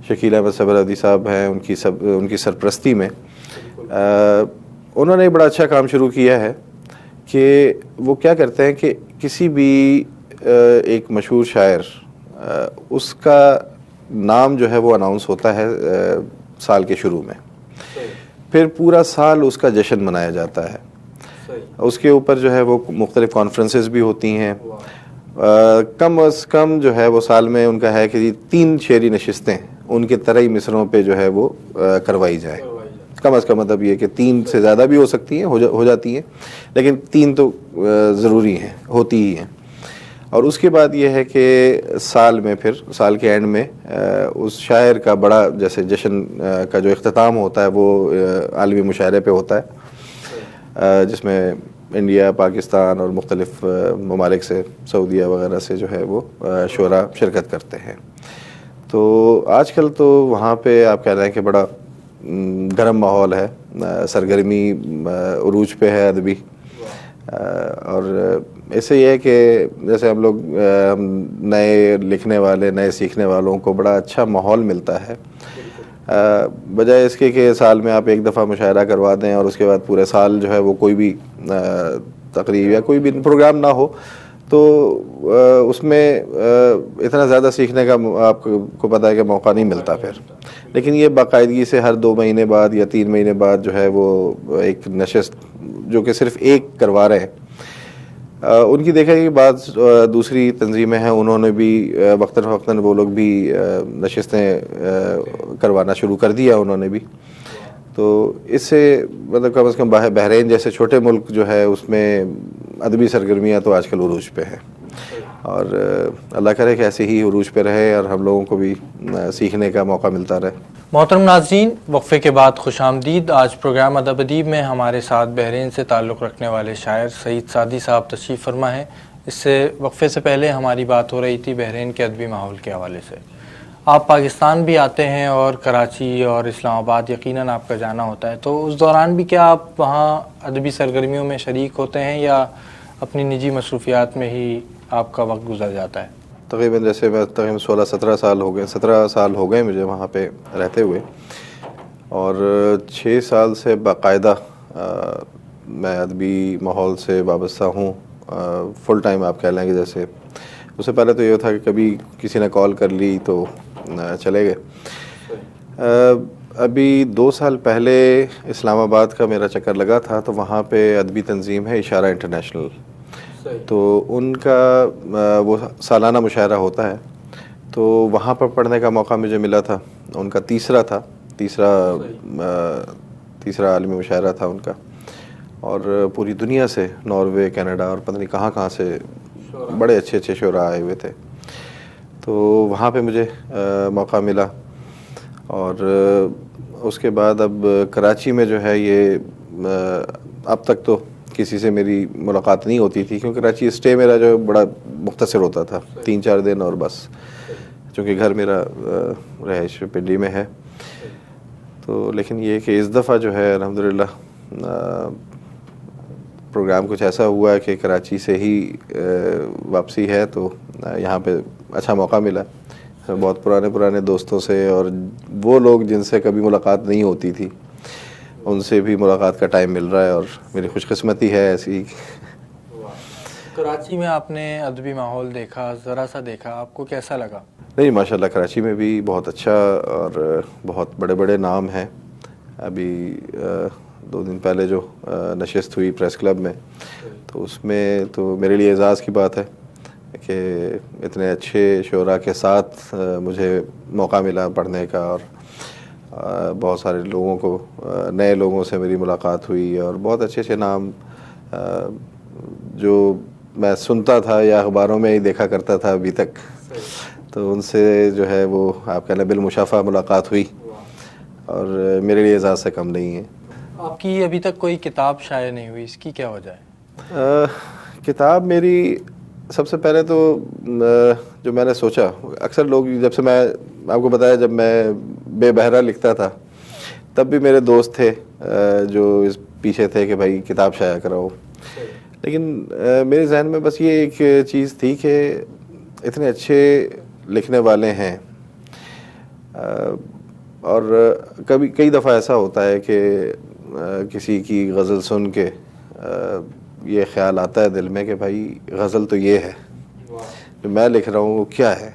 شکیل احمد سہروردی صاحب ہیں، ان کی سرپرستی میں انہوں نے بڑا اچھا کام شروع کیا ہے کہ وہ کیا کرتے ہیں کہ کسی بھی ایک مشہور شاعر اس کا نام جو ہے وہ اناؤنس ہوتا ہے سال کے شروع میں، پھر پورا سال اس کا جشن منایا جاتا ہے۔ اس کے اوپر جو ہے وہ مختلف کانفرنسز بھی ہوتی ہیں، کم از کم جو ہے وہ سال میں ان کا ہے کہ 3 شعری نشستیں ان کے طرحی مصروں پہ جو ہے وہ کروائی جائے۔ کم از کم مطلب یہ کہ 3 سے زیادہ بھی ہو سکتی ہیں، ہو جاتی ہیں، لیکن 3 تو ضروری ہیں، ہوتی ہی ہیں۔ اور اس کے بعد یہ ہے کہ سال میں پھر سال کے اینڈ میں اس شاعر کا بڑا جیسے جشن کا جو اختتام ہوتا ہے وہ عالمی مشاعرے پہ ہوتا ہے، جس میں انڈیا، پاکستان اور مختلف ممالک سے، سعودیہ وغیرہ سے جو ہے وہ شعراء شرکت کرتے ہیں۔ تو آج کل تو وہاں پہ آپ کہہ رہے ہیں کہ بڑا گرم ماحول ہے، سرگرمی عروج پہ ہے ادبی، اور اس سے یہ ہے کہ جیسے ہم لوگ نئے لکھنے والے، نئے سیکھنے والوں کو بڑا اچھا ماحول ملتا ہے، بجائے اس کے کہ سال میں آپ ایک دفعہ مشاعرہ کروا دیں اور اس کے بعد پورے سال جو ہے وہ کوئی بھی تقریب یا کوئی بھی پروگرام نہ ہو، تو اس میں اتنا زیادہ سیکھنے کا آپ کو پتہ ہے کہ موقع نہیں ملتا پھر۔ لیکن یہ باقاعدگی سے ہر 2 مہینے بعد یا 3 مہینے بعد جو ہے وہ ایک نشست جو کہ صرف ایک کروا رہے ہیں، ان کی دیکھا کہ بعض دوسری تنظیمیں ہیں، انہوں نے بھی وقتاً فوقتاً وہ لوگ بھی نشستیں کروانا شروع کر دیا انہوں نے بھی۔ تو اس سے مطلب کم از کم بحرین جیسے چھوٹے ملک جو ہے اس میں ادبی سرگرمیاں تو آج کل عروج پہ ہیں، اور اللہ کرے کہ ایسے ہی عروج پہ رہے اور ہم لوگوں کو بھی سیکھنے کا موقع ملتا رہے۔ محترم ناظرین، وقفے کے بعد خوش آمدید۔ آج پروگرام ادب ادیب میں ہمارے ساتھ بحرین سے تعلق رکھنے والے شاعر سعید سعدی صاحب تشریف فرما ہیں۔ اس سے وقفے سے پہلے ہماری بات ہو رہی تھی بحرین کے ادبی ماحول کے حوالے سے۔ آپ پاکستان بھی آتے ہیں اور کراچی اور اسلام آباد یقیناً آپ کا جانا ہوتا ہے، تو اس دوران بھی کیا آپ وہاں ادبی سرگرمیوں میں شریک ہوتے ہیں یا اپنی نجی مصروفیات میں ہی آپ کا وقت گزر جاتا ہے؟ تقریباً جیسے میں تقریباً 16-17 سال ہو گئے، 17 سال ہو گئے مجھے وہاں پہ رہتے ہوئے، اور 6 سال سے باقاعدہ میں ادبی ماحول سے وابستہ ہوں، فل ٹائم آپ کہہ لیں کہ جیسے اس سے پہلے تو یہ تھا کہ کبھی کسی نے کال کر لی تو چلے گئے۔ ابھی 2 سال پہلے اسلام آباد کا میرا چکر لگا تھا، تو وہاں پہ ادبی تنظیم ہے اشارہ انٹرنیشنل، تو ان کا وہ سالانہ مشاعرہ ہوتا ہے، تو وہاں پر پڑھنے کا موقع مجھے ملا تھا۔ ان کا تیسرا عالمی مشاعرہ تھا ان کا، اور پوری دنیا سے، ناروے، کینیڈا اور پتہ نہیں کہاں کہاں سے بڑے اچھے اچھے شعراء آئے ہوئے تھے، تو وہاں پہ مجھے موقع ملا۔ اور اس کے بعد اب کراچی میں جو ہے یہ اب تک تو کسی سے میری ملاقات نہیں ہوتی تھی، کیونکہ کراچی اسٹے میرا جو بڑا مختصر ہوتا تھا، 3-4 دن اور بس، چونکہ گھر میرا رہائش پنڈی میں ہے۔ تو لیکن یہ کہ اس دفعہ جو ہے الحمدللہ پروگرام کچھ ایسا ہوا کہ کراچی سے ہی واپسی ہے تو یہاں پہ اچھا موقع ملا بہت پرانے دوستوں سے، اور وہ لوگ جن سے کبھی ملاقات نہیں ہوتی تھی ان سے بھی ملاقات کا ٹائم مل رہا ہے، اور میری خوش قسمتی ہے ایسی۔ کراچی میں آپ نے ادبی ماحول دیکھا، ذرا سا دیکھا، آپ کو کیسا لگا؟ نہیں ماشاءاللہ کراچی میں بھی بہت اچھا اور بہت بڑے بڑے نام ہیں۔ ابھی 2 دن پہلے جو نشست ہوئی پریس کلب میں، تو اس میں تو میرے لیے اعزاز کی بات ہے کہ اتنے اچھے شعراء کے ساتھ مجھے موقع ملا پڑھنے کا، اور بہت سارے لوگوں کو، نئے لوگوں سے میری ملاقات ہوئی، اور بہت اچھے اچھے نام جو میں سنتا تھا یا اخباروں میں ہی دیکھا کرتا تھا ابھی تک، تو ان سے جو ہے وہ آپ کہہ لیں بالمشافہ ملاقات ہوئی، اور میرے لیے اعزاز سے کم نہیں ہے۔ آپ کی ابھی تک کوئی کتاب شائع نہیں ہوئی، اس کی کیا وجہ ہے؟ کتاب میری سب سے پہلے تو جو میں نے سوچا، اکثر لوگ جب سے میں آپ کو بتایا جب میں بے بہرا لکھتا تھا تب بھی میرے دوست تھے جو اس پیچھے تھے کہ بھائی کتاب شائع کراؤ، لیکن میرے ذہن میں بس یہ ایک چیز تھی کہ اتنے اچھے لکھنے والے ہیں، اور کئی دفعہ ایسا ہوتا ہے کہ کسی کی غزل سن کے یہ خیال آتا ہے دل میں کہ بھائی غزل تو یہ ہے، جو میں لکھ رہا ہوں وہ کیا ہے۔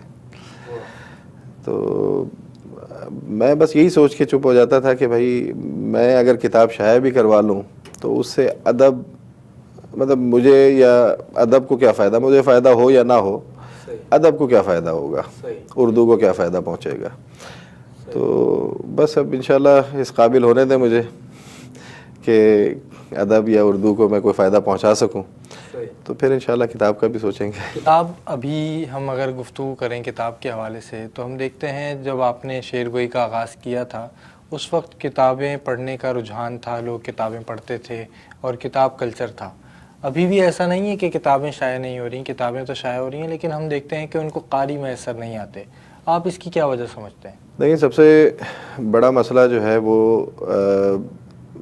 تو میں بس یہی سوچ کے چپ ہو جاتا تھا کہ بھائی میں اگر کتاب شائع بھی کروا لوں تو اس سے ادب، مطلب مجھے یا ادب کو کیا فائدہ، مجھے فائدہ ہو یا نہ ہو، ادب کو کیا فائدہ ہوگا، اردو کو کیا فائدہ پہنچے گا۔ تو بس اب انشاءاللہ اس قابل ہونے دیں مجھے کہ ادب یا اردو کو میں کوئی فائدہ پہنچا سکوں، تو پھر انشاءاللہ کتاب کا بھی سوچیں گے۔ کتاب ابھی ہم اگر گفتگو کریں کتاب کے حوالے سے تو ہم دیکھتے ہیں جب آپ نے شعر گوئی کا آغاز کیا تھا اس وقت کتابیں پڑھنے کا رجحان تھا، لوگ کتابیں پڑھتے تھے اور کتاب کلچر تھا۔ ابھی بھی ایسا نہیں ہے کہ کتابیں شائع نہیں ہو رہی، کتابیں تو شائع ہو رہی ہیں، لیکن ہم دیکھتے ہیں کہ ان کو قاری میسر نہیں آتے۔ آپ اس کی کیا وجہ سمجھتے ہیں؟ لیکن سب سے بڑا مسئلہ جو ہے وہ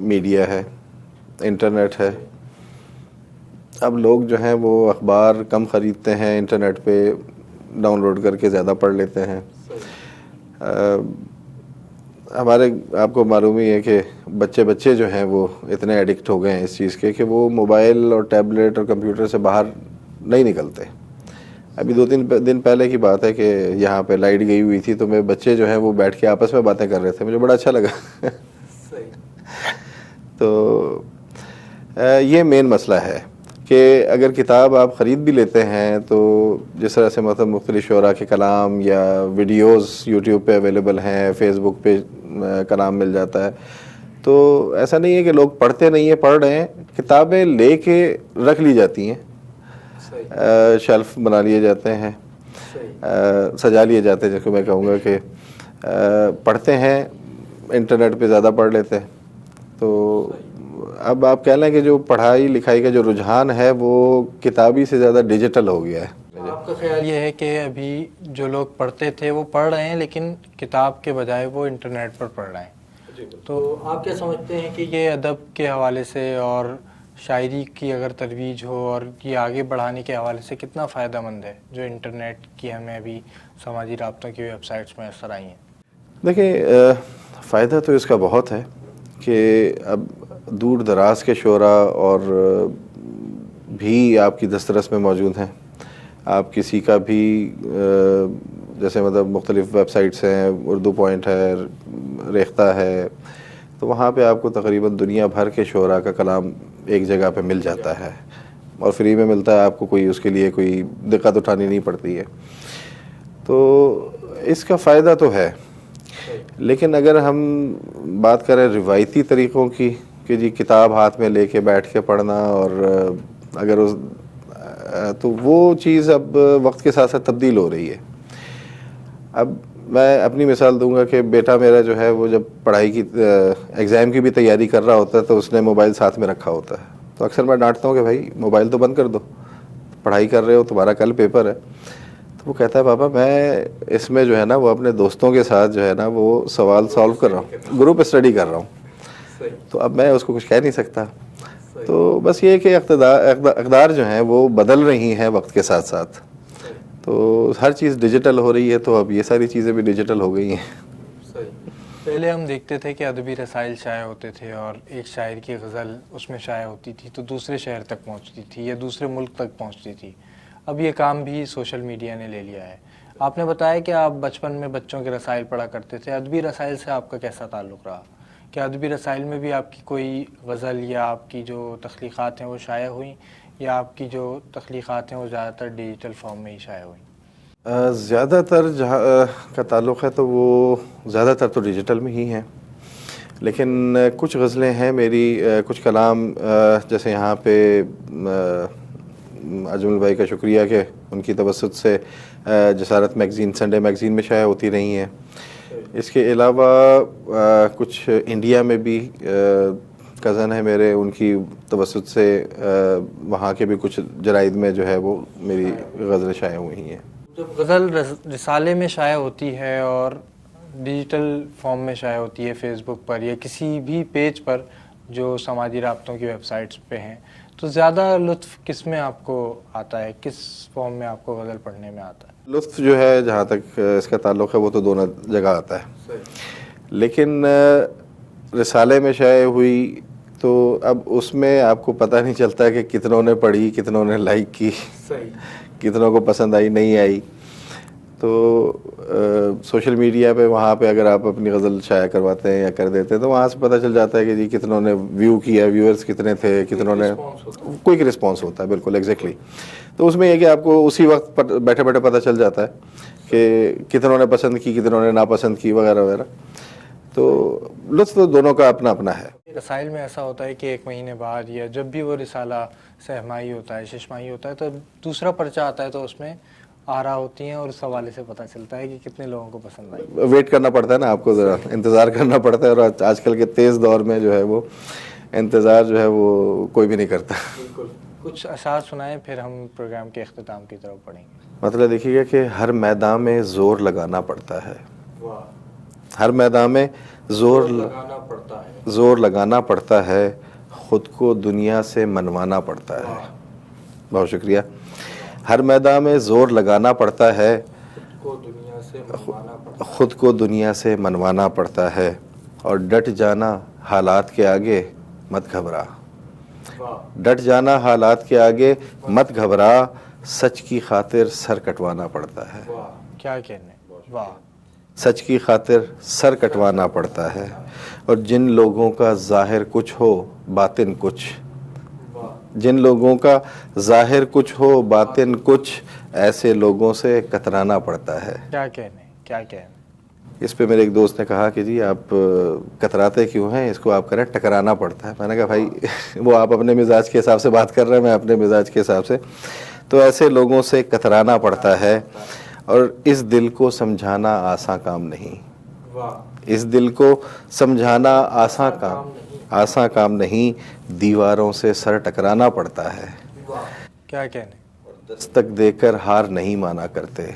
میڈیا ہے، انٹرنیٹ ہے۔ اب لوگ جو ہیں وہ اخبار کم خریدتے ہیں، انٹرنیٹ پہ ڈاؤن لوڈ کر کے زیادہ پڑھ لیتے ہیں۔ ہمارے آپ کو معلوم ہی ہے کہ بچے جو ہیں وہ اتنے ایڈکٹ ہو گئے ہیں اس چیز کے کہ وہ موبائل اور ٹیبلٹ اور کمپیوٹر سے باہر نہیں نکلتے۔ ابھی 2-3 دن پہلے کی بات ہے کہ یہاں پہ لائٹ گئی ہوئی تھی تو میرے بچے جو ہیں وہ بیٹھ کے آپس میں باتیں کر رہے تھے، مجھے بڑا اچھا لگا۔ تو یہ مین مسئلہ ہے کہ اگر کتاب آپ خرید بھی لیتے ہیں تو جس طرح سے مطلب مختلف شعراء کے کلام یا ویڈیوز یوٹیوب پہ اویلیبل ہیں، فیس بک پہ کلام مل جاتا ہے، تو ایسا نہیں ہے کہ لوگ پڑھتے نہیں ہیں، پڑھ رہے ہیں، کتابیں لے کے رکھ لی جاتی ہیں، شیلف بنا لیے جاتے ہیں، سجا لیے جاتے ہیں، جس کو میں کہوں گا کہ پڑھتے ہیں، انٹرنیٹ پہ زیادہ پڑھ لیتے ہیں۔ تو اب آپ کہہ لیں کہ جو پڑھائی لکھائی کا جو رجحان ہے وہ کتابی سے زیادہ ڈیجیٹل ہو گیا ہے۔ آپ کا خیال یہ ہے کہ ابھی جو لوگ پڑھتے تھے وہ پڑھ رہے ہیں لیکن کتاب کے بجائے وہ انٹرنیٹ پر پڑھ رہے ہیں، تو آپ کیا سمجھتے ہیں کہ یہ ادب کے حوالے سے اور شاعری کی اگر ترویج ہو اور یہ آگے بڑھانے کے حوالے سے کتنا فائدہ مند ہے جو انٹرنیٹ کی ہمیں ابھی سماجی رابطوں کی ویب سائٹس میں اثر آئی ہیں؟ دیکھیں فائدہ تو اس کا بہت ہے کہ اب دور دراز کے شعراء اور بھی آپ کی دسترس میں موجود ہیں۔ آپ کسی کا بھی جیسے مطلب مختلف ویب سائٹس ہیں، اردو پوائنٹ ہے، ریختہ ہے، تو وہاں پہ آپ کو تقریباً دنیا بھر کے شعراء کا کلام ایک جگہ پہ مل جاتا ہے اور فری میں ملتا ہے، آپ کو کوئی اس کے لیے کوئی دقت اٹھانی نہیں پڑتی ہے۔ تو اس کا فائدہ تو ہے، لیکن اگر ہم بات کریں روایتی طریقوں کی کہ جی کتاب ہاتھ میں لے کے بیٹھ کے پڑھنا، اور اگر تو وہ چیز اب وقت کے ساتھ ساتھ تبدیل ہو رہی ہے۔ اب میں اپنی مثال دوں گا کہ بیٹا میرا جو ہے وہ جب پڑھائی کی ایگزام کی بھی تیاری کر رہا ہوتا ہے تو اس نے موبائل ساتھ میں رکھا ہوتا ہے، تو اکثر میں ڈانٹتا ہوں کہ بھائی موبائل تو بند کر دو، پڑھائی کر رہے ہو، تمہارا کل پیپر ہے۔ تو وہ کہتا ہے پاپا میں اس میں جو ہے نا وہ اپنے دوستوں کے ساتھ جو ہے نا وہ سوال سالو کر رہا ہوں، گروپ اسٹڈی کر رہا ہوں۔ تو اب میں اس کو کچھ کہہ نہیں سکتا، تو بس یہ کہ اقدار جو ہیں وہ بدل رہی ہیں وقت کے ساتھ ساتھ، تو ہر چیز ڈیجیٹل ہو رہی ہے، تو اب یہ ساری چیزیں بھی ڈیجیٹل ہو گئی ہیں۔ پہلے ہم دیکھتے تھے کہ ادبی رسائل شائع ہوتے تھے اور ایک شاعر کی غزل اس میں شائع ہوتی تھی تو دوسرے شہر تک پہنچتی تھی یا دوسرے ملک تک پہنچتی تھی، اب یہ کام بھی سوشل میڈیا نے لے لیا ہے۔ آپ نے بتایا کہ آپ بچپن میں بچوں کے رسائل پڑھا کرتے تھے، ادبی رسائل سے آپ کا کیسا تعلق رہا؟ کیا ادبی رسائل میں بھی آپ کی کوئی غزل یا آپ کی جو تخلیقات ہیں وہ شائع ہوئیں، یا آپ کی جو تخلیقات ہیں وہ زیادہ تر ڈیجیٹل فارم میں ہی شائع ہوئیں؟ زیادہ تر جہاں کا تعلق ہے تو وہ زیادہ تر تو ڈیجیٹل میں ہی ہیں، لیکن کچھ غزلیں ہیں میری، کچھ کلام جیسے یہاں پہ اجمل بھائی کا شکریہ کہ ان کی توسط سے جسارت میگزین، سنڈے میگزین میں شائع ہوتی رہی ہیں۔ اس کے علاوہ کچھ انڈیا میں بھی کزن ہیں میرے، ان کی توسط سے وہاں کے بھی کچھ جرائد میں جو ہے وہ میری غزلیں شائع ہوئی ہیں۔ جب غزل رسالے میں شائع ہوتی ہے اور ڈیجیٹل فارم میں شائع ہوتی ہے فیس بک پر یا کسی بھی پیج پر جو سماجی رابطوں کی ویب سائٹس پہ ہیں، تو زیادہ لطف کس میں آپ کو آتا ہے، کس فارم میں آپ کو غزل پڑھنے میں آتا ہے؟ لطف جو ہے جہاں تک اس کا تعلق ہے وہ تو دونوں جگہ آتا ہے، لیکن رسالے میں شائع ہوئی تو اب اس میں آپ کو پتہ نہیں چلتا کہ کتنوں نے پڑھی، کتنوں نے لائک کی، کتنوں کو پسند آئی نہیں آئی۔ تو سوشل میڈیا پہ وہاں پہ اگر آپ اپنی غزل شائع کرواتے ہیں یا کر دیتے ہیں تو وہاں سے پتہ چل جاتا ہے کہ جی کتنوں نے ویو کیا، ویورز کتنے تھے، کتنوں نے، کوئی رسپانس ہوتا ہے، بالکل ایگزیکٹلی۔ تو اس میں یہ کہ آپ کو اسی وقت بیٹھے بیٹھے پتہ چل جاتا ہے کہ کتنوں نے پسند کی، کتنوں نے ناپسند کی، وغیرہ وغیرہ۔ تو لطف تو دونوں کا اپنا اپنا ہے۔ رسائل میں ایسا ہوتا ہے کہ ایک مہینے بعد یا جب بھی وہ رسالہ سہمائی ہوتا ہے، ششمائی ہوتا ہے، تو دوسرا پرچہ آتا ہے تو اس میں آرا ہوتی ہیں اور اس حوالے سے پتہ چلتا ہے کہ کتنے لوگوں کو پسند آئی۔ ویٹ کرنا پڑتا ہے نا آپ کو، ذرا انتظار کرنا پڑتا ہے، اور آج کل کے تیز دور میں جو ہے وہ انتظار جو ہے وہ کوئی بھی نہیں کرتا۔ بالکل، کچھ اشعار سنائیں پھر ہم پروگرام کے اختتام کی طرف پڑھیں گے۔ مطلب دیکھیے گا کہ ہر میدان میں زور لگانا پڑتا ہے، ہر میدان میں زور لگانا پڑتا ہے، خود کو دنیا سے منوانا پڑتا ہے۔ بہت شکریہ۔ ہر میدان میں زور لگانا پڑتا ہے، خود کو دنیا سے منوانا پڑتا ہے، اور ڈٹ جانا حالات کے آگے مت گھبرا، ڈٹ جانا حالات کے آگے مت گھبرا، سچ کی خاطر سر کٹوانا پڑتا ہے۔ کیا کہنے، واہ! سچ کی خاطر سر کٹوانا پڑتا ہے، اور جن لوگوں کا ظاہر کچھ ہو باطن کچھ، جن لوگوں کا ظاہر کچھ ہو باطن کچھ، ایسے لوگوں سے کترانا پڑتا ہے۔ کیا کہنے، کیا کہنے۔ اس پہ میرے ایک دوست نے کہا کہ جی آپ کتراتے کیوں ہیں، اس کو آپ کریں ٹکرانا پڑتا ہے۔ میں نے کہا بھائی وہ آپ اپنے مزاج کے حساب سے بات کر رہے ہیں، میں اپنے مزاج کے حساب سے، تو ایسے لوگوں سے کترانا پڑتا ہے، اور اس دل کو سمجھانا آسان کام نہیں، اس دل کو سمجھانا آسان کام نہیں، دیواروں سے سر ٹکرانا پڑتا ہے۔ کیا کہنے۔ دستک دے کر ہار نہیں مانا کرتے،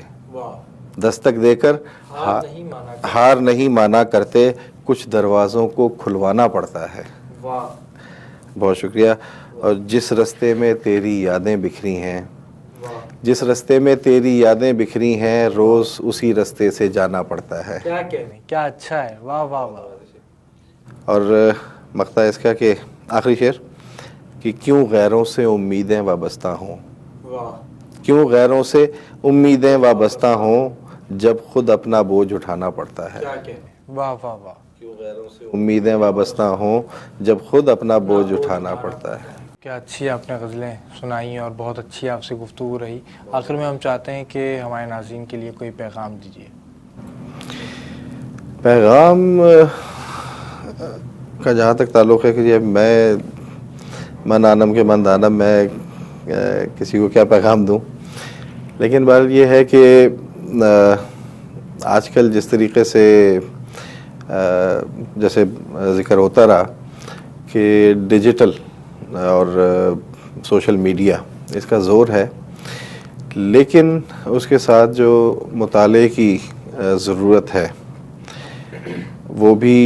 دستک دے کر ہار نہیں مانا کرتے، کچھ دروازوں کو کھلوانا پڑتا ہے۔ بہت شکریہ۔ اور جس رستے میں تیری یادیں بکھری ہیں، جس رستے میں تیری یادیں بکھری ہیں، روز اسی رستے سے جانا پڑتا ہے۔ کیا کہنے، کیا اچھا ہے، واہ واہ واہ۔ اور مقطع اس کا کہ آخری شعر کہ کیوں غیروں سے امیدیں وابستہ ہوں، کیوں غیروں سے امیدیں وابستہ ہوں، جب خود اپنا بوجھ اٹھانا پڑتا ہے۔ کیا کہنے، واہ واہ واہ۔ کیوں غیروں سے امیدیں وابستہ ہوں، جب خود اپنا بوجھ اٹھانا پڑتا ہے۔ کیا اچھی آپ نے غزلیں سنائی اور بہت اچھی آپ سے گفتگو رہی۔ آخر میں ہم چاہتے ہیں کہ ہمارے ناظرین کے لیے کوئی پیغام دیجیے۔ پیغام کا جہاں تک تعلق ہے کہ یہ میں من آنم کے من دانم، میں کسی کو کیا پیغام دوں، لیکن بات یہ ہے کہ آج کل جس طریقے سے جیسے ذکر ہوتا رہا کہ ڈیجیٹل اور سوشل میڈیا اس کا زور ہے، لیکن اس کے ساتھ جو مطالعے کی ضرورت ہے وہ بھی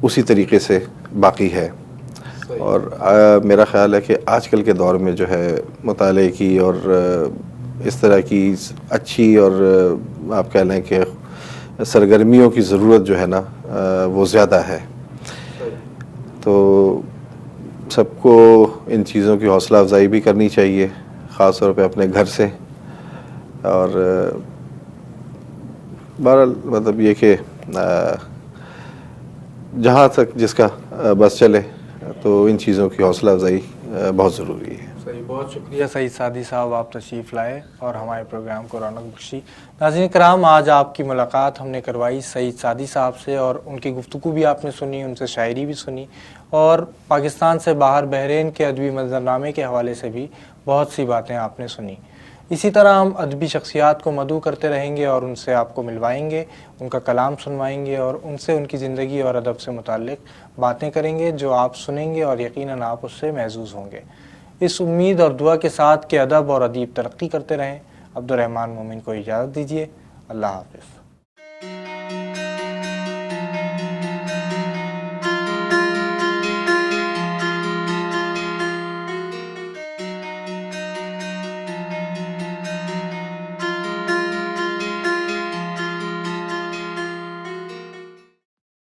اسی طریقے سے باقی ہے، اور میرا خیال ہے کہ آج کل کے دور میں جو ہے مطالعے کی اور اس طرح کی اچھی اور آپ کہہ لیں کہ سرگرمیوں کی ضرورت جو ہے نا وہ زیادہ ہے. تو سب کو ان چیزوں کی حوصلہ افزائی بھی کرنی چاہیے، خاص طور پہ اپنے گھر سے. اور بہرحال مطلب یہ کہ جہاں تک جس کا بس چلے تو ان چیزوں کی حوصلہ افزائی بہت ضروری ہے. صحیح، بہت شکریہ سعید سعدی صاحب، آپ تشریف لائے اور ہمارے پروگرام کو رونق بخشی. ناظرین کرام، آج آپ کی ملاقات ہم نے کروائی سعید سعدی صاحب سے، اور ان کی گفتگو بھی آپ نے سنی، ان سے شاعری بھی سنی، اور پاکستان سے باہر بحرین کے ادبی منظرنامے کے حوالے سے بھی بہت سی باتیں آپ نے سنی. اسی طرح ہم ادبی شخصیات کو مدعو کرتے رہیں گے اور ان سے آپ کو ملوائیں گے، ان کا کلام سنوائیں گے اور ان سے ان کی زندگی اور ادب سے متعلق باتیں کریں گے جو آپ سنیں گے اور یقیناً آپ اس سے محظوظ ہوں گے. اس امید اور دعا کے ساتھ کہ ادب اور ادیب ترقی کرتے رہیں، عبد الرحمن مومن کو اجازت دیجیے. اللہ حافظ.